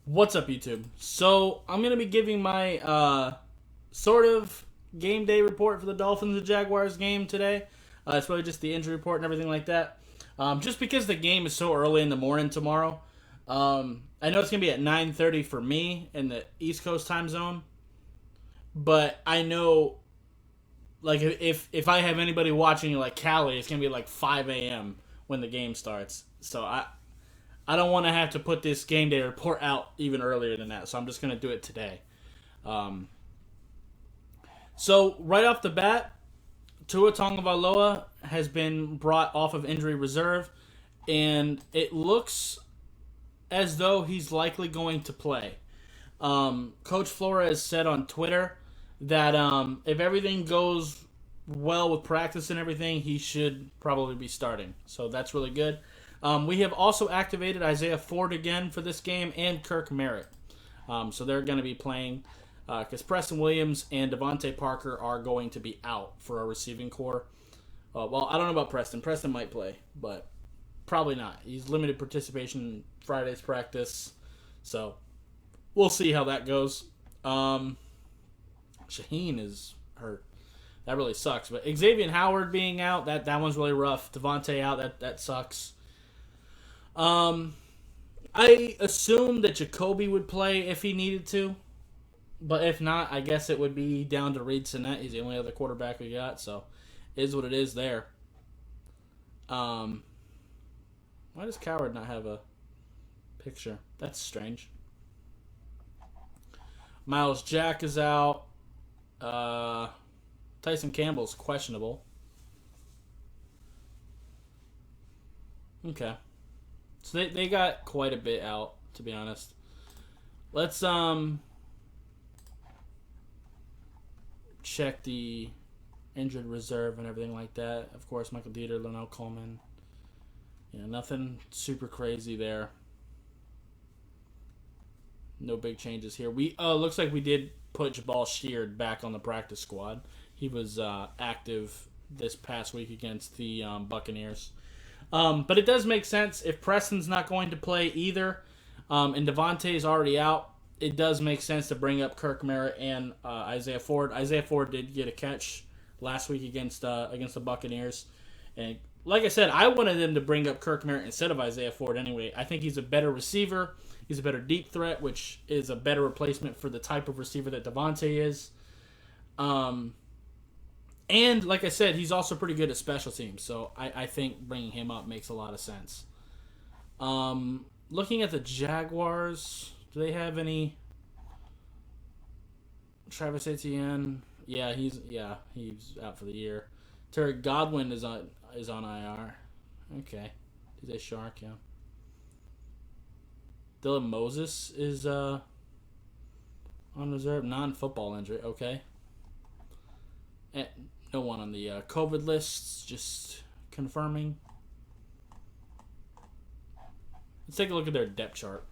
What's up, YouTube? So I'm gonna be giving my sort of game day report for the Dolphins and Jaguars game today. It's really just the injury report and everything like that. Just because the game is so early in the morning tomorrow, I know it's gonna be at 9:30 for me in the East Coast time zone. But I know, like, if I have anybody watching like Cali, it's gonna be like 5 a.m. when the game starts. So I don't want to have to put this game day report out even earlier than that, so I'm just going to do it today. Um, so right off the bat, Tua Tagovailoa has been brought off of injury reserve, and it looks as though he's likely going to play. Coach Flores said on Twitter that if everything goes well with practice and everything, he should probably be starting. So that's really good. We have also activated Isaiah Ford again for this game and Kirk Merritt. So they're going to be playing because Preston Williams and Devontae Parker are going to be out for our receiving core. Well, I don't know about Preston. Preston might play, but probably not. He's limited participation in Friday's practice. So we'll see how that goes. Shaheen is hurt. That really sucks. But Xavier Howard being out, that one's really rough. Devontae out, that sucks. I assumed that Jacoby would play if he needed to, but if not, I guess it would be down to Reed Sinnett. He's the only other quarterback we got, so it is what it is there. Why does Coward not have a picture? That's strange. Miles Jack is out. Tyson Campbell's questionable. Okay. So they got quite a bit out, to be honest. Let's check the injured reserve and everything like that. Of course, Michael Dieter, Linnell Coleman. Nothing super crazy there. No big changes here. We looks like we did put Jabal Sheard back on the practice squad. He was active this past week against the Buccaneers. But it does make sense if Preston's not going to play either, and Devontae is already out. It does make sense to bring up Kirk Merritt and Isaiah Ford. Isaiah Ford did get a catch last week against the Buccaneers, and like I said, I wanted them to bring up Kirk Merritt instead of Isaiah Ford anyway. I think he's a better receiver. He's a better deep threat, which is a better replacement for the type of receiver that Devontae is. And like I said, he's also pretty good at special teams, so I think bringing him up makes a lot of sense. Looking at the Jaguars, do they have any? Travis Etienne, he's out for the year. Terry Godwin is on IR. Okay, DJ Shark, yeah. Dylan Moses is on reserve, non-football injury. Okay. And no one on the COVID lists, just confirming. Let's take a look at their depth chart.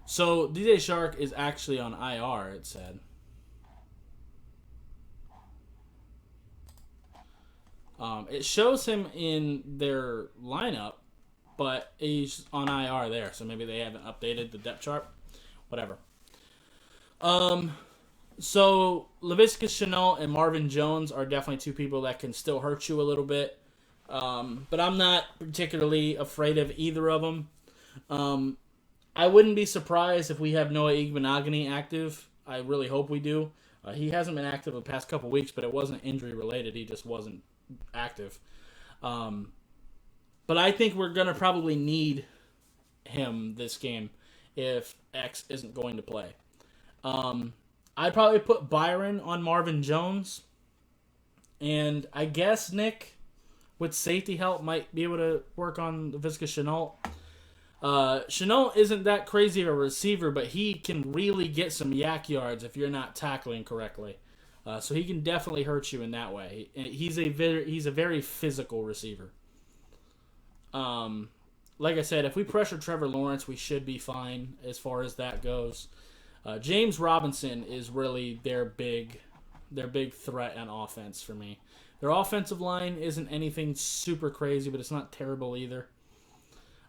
So DJ Shark is actually on IR, it said. It shows him in their lineup, but he's on IR there, so maybe they haven't updated the depth chart. Whatever. So Laviska Shenault and Marvin Jones are definitely two people that can still hurt you a little bit. But I'm not particularly afraid of either of them. I wouldn't be surprised if we have Noah Igbenogany active. I really hope we do. He hasn't been active the past couple weeks, but it wasn't injury related. He just wasn't active. But I think we're going to probably need him this game if X isn't going to play. I'd probably put Byron on Marvin Jones. And I guess Nick, with safety help, might be able to work on Laviska Shenault. Shenault isn't that crazy of a receiver, but he can really get some yak yards if you're not tackling correctly. So he can definitely hurt you in that way. He's a very physical receiver. Like I said, if we pressure Trevor Lawrence, we should be fine as far as that goes. James Robinson is really their big threat on offense for me. Their offensive line isn't anything super crazy, but it's not terrible either.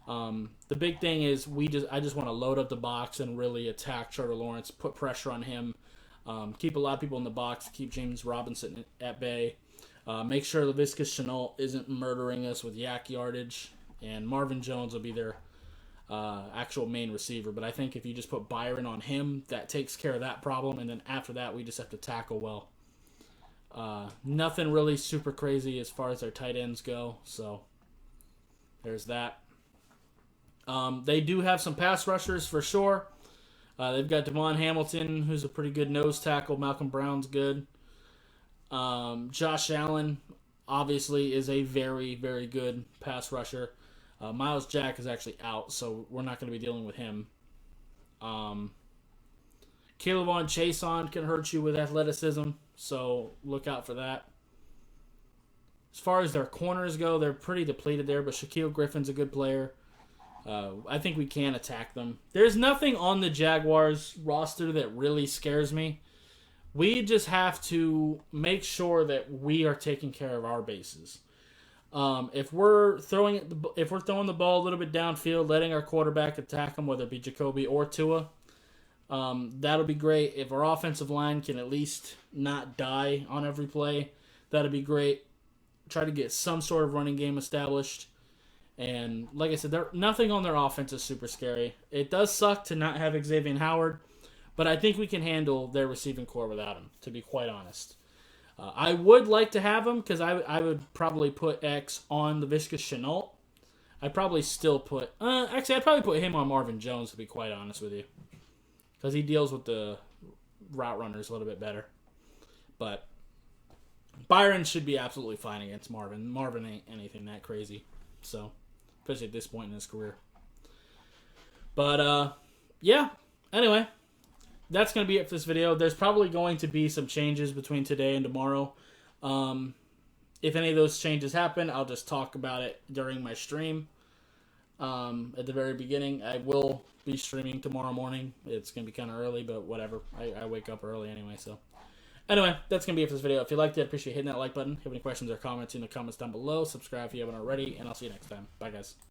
The big thing is I just want to load up the box and really attack Trevor Lawrence, put pressure on him, keep a lot of people in the box, keep James Robinson at bay, make sure Laviska Shenault isn't murdering us with yak yardage, and Marvin Jones will be their actual main receiver. But I think if you just put Byron on him, that takes care of that problem, and then after that, we just have to tackle well. Nothing really super crazy as far as their tight ends go, so there's that. They do have some pass rushers for sure. They've got Devon Hamilton, who's a pretty good nose tackle. Malcolm Brown's good. Josh Allen, obviously, is a very, very good pass rusher. Miles Jack is actually out, so we're not going to be dealing with him. Kayvon Chason can hurt you with athleticism, so look out for that. As far as their corners go, they're pretty depleted there, but Shaquille Griffin's a good player. I think we can attack them. There's nothing on the Jaguars roster that really scares me. We just have to make sure that we are taking care of our bases. If we're throwing the ball a little bit downfield, letting our quarterback attack them, whether it be Jacoby or Tua, that'll be great. If our offensive line can at least not die on every play, that'll be great. Try to get some sort of running game established. And like I said, nothing on their offense is super scary. It does suck to not have Xavier Howard, but I think we can handle their receiving core without him, to be quite honest. I would like to have him because I would probably put X on Laviska Shenault. I'd probably still put... I'd probably put him on Marvin Jones, to be quite honest with you. Because he deals with the route runners a little bit better. But Byron should be absolutely fine against Marvin. Marvin ain't anything that crazy. So, especially at this point in his career. But, yeah. Anyway, that's going to be it for this video. There's probably going to be some changes between today and tomorrow. If any of those changes happen, I'll just talk about it during my stream. At the very beginning, I will be streaming tomorrow morning. It's going to be kind of early, but whatever. I wake up early anyway, so. Anyway, that's going to be it for this video. If you liked it, I appreciate hitting that like button. If you have any questions or comments in the comments down below, subscribe if you haven't already, and I'll see you next time. Bye, guys.